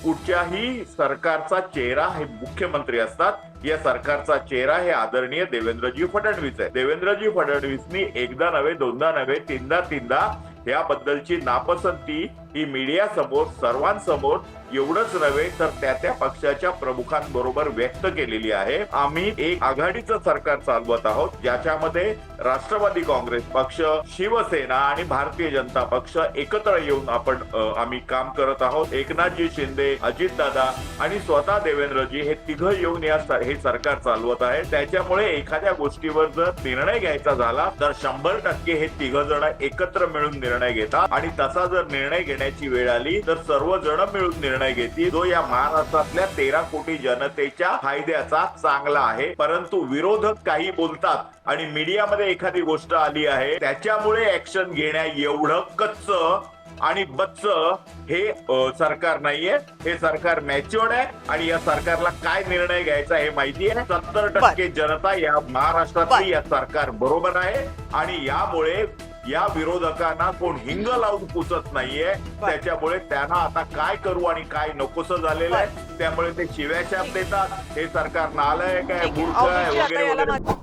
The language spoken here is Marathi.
कुठच्याही सरकारचा चेहरा हे मुख्यमंत्री असतात। या सरकारचा चेहरा हे आदरणीय देवेंद्रजी फडणवीस आहे। देवेंद्रजी फडणवीसनी एकदा नव्हे, दोनदा नव्हे, तीनदा याबद्दलची नापसंती ही मीडिया समोर, सर्वांसमोर, एवढंच नव्हे तर त्या पक्षाच्या प्रमुखांबरोबर व्यक्त केलेली आहे। आम्ही एक आघाडीचं सरकार चालवत आहोत, ज्याच्यामध्ये राष्ट्रवादी काँग्रेस पक्ष, शिवसेना आणि भारतीय जनता पक्ष एकत्र येऊन आम्ही काम करत आहोत। एकनाथजी शिंदे, अजितदादा आणि स्वतः देवेंद्रजी हे तिघ येऊन हे सरकार चालवत आहे। त्याच्यामुळे एखाद्या गोष्टीवर जर निर्णय घ्यायचा झाला तर 100% हे तिघ जण एकत्र मिळून निर्णय घेतात आणि तसा जर निर्णय घेण्याची वेळ आली तर सर्वजण मिळून निर्णय घेतील, जो या महाराष्ट्रातल्या 13 कोटी जनतेच्या फायद्याचा चांगला आहे। परंतु विरोधक काही बोलतात आणि मीडियामध्ये एखादी गोष्ट आली आहे त्याच्यामुळे ऍक्शन घेण्या एवढं कच्च आणि बच्च हे सरकार नाहीये। हे सरकार मॅच्युअर्ड आहे आणि या सरकारला काय निर्णय घ्यायचा हे माहिती आहे। 70% जनता या महाराष्ट्रातली या सरकार बरोबर आहे आणि यामुळे या विरोधकांना कोण हिंग लावून पुसत नाहीये। त्याच्यामुळे त्यांना आता काय करू आणि काय नकोसं झालेलं आहे, त्यामुळे ते शिव्याशाप देतात। हे सरकार नालायक आहे, मूर्ख आहे वगैरे वगैरे।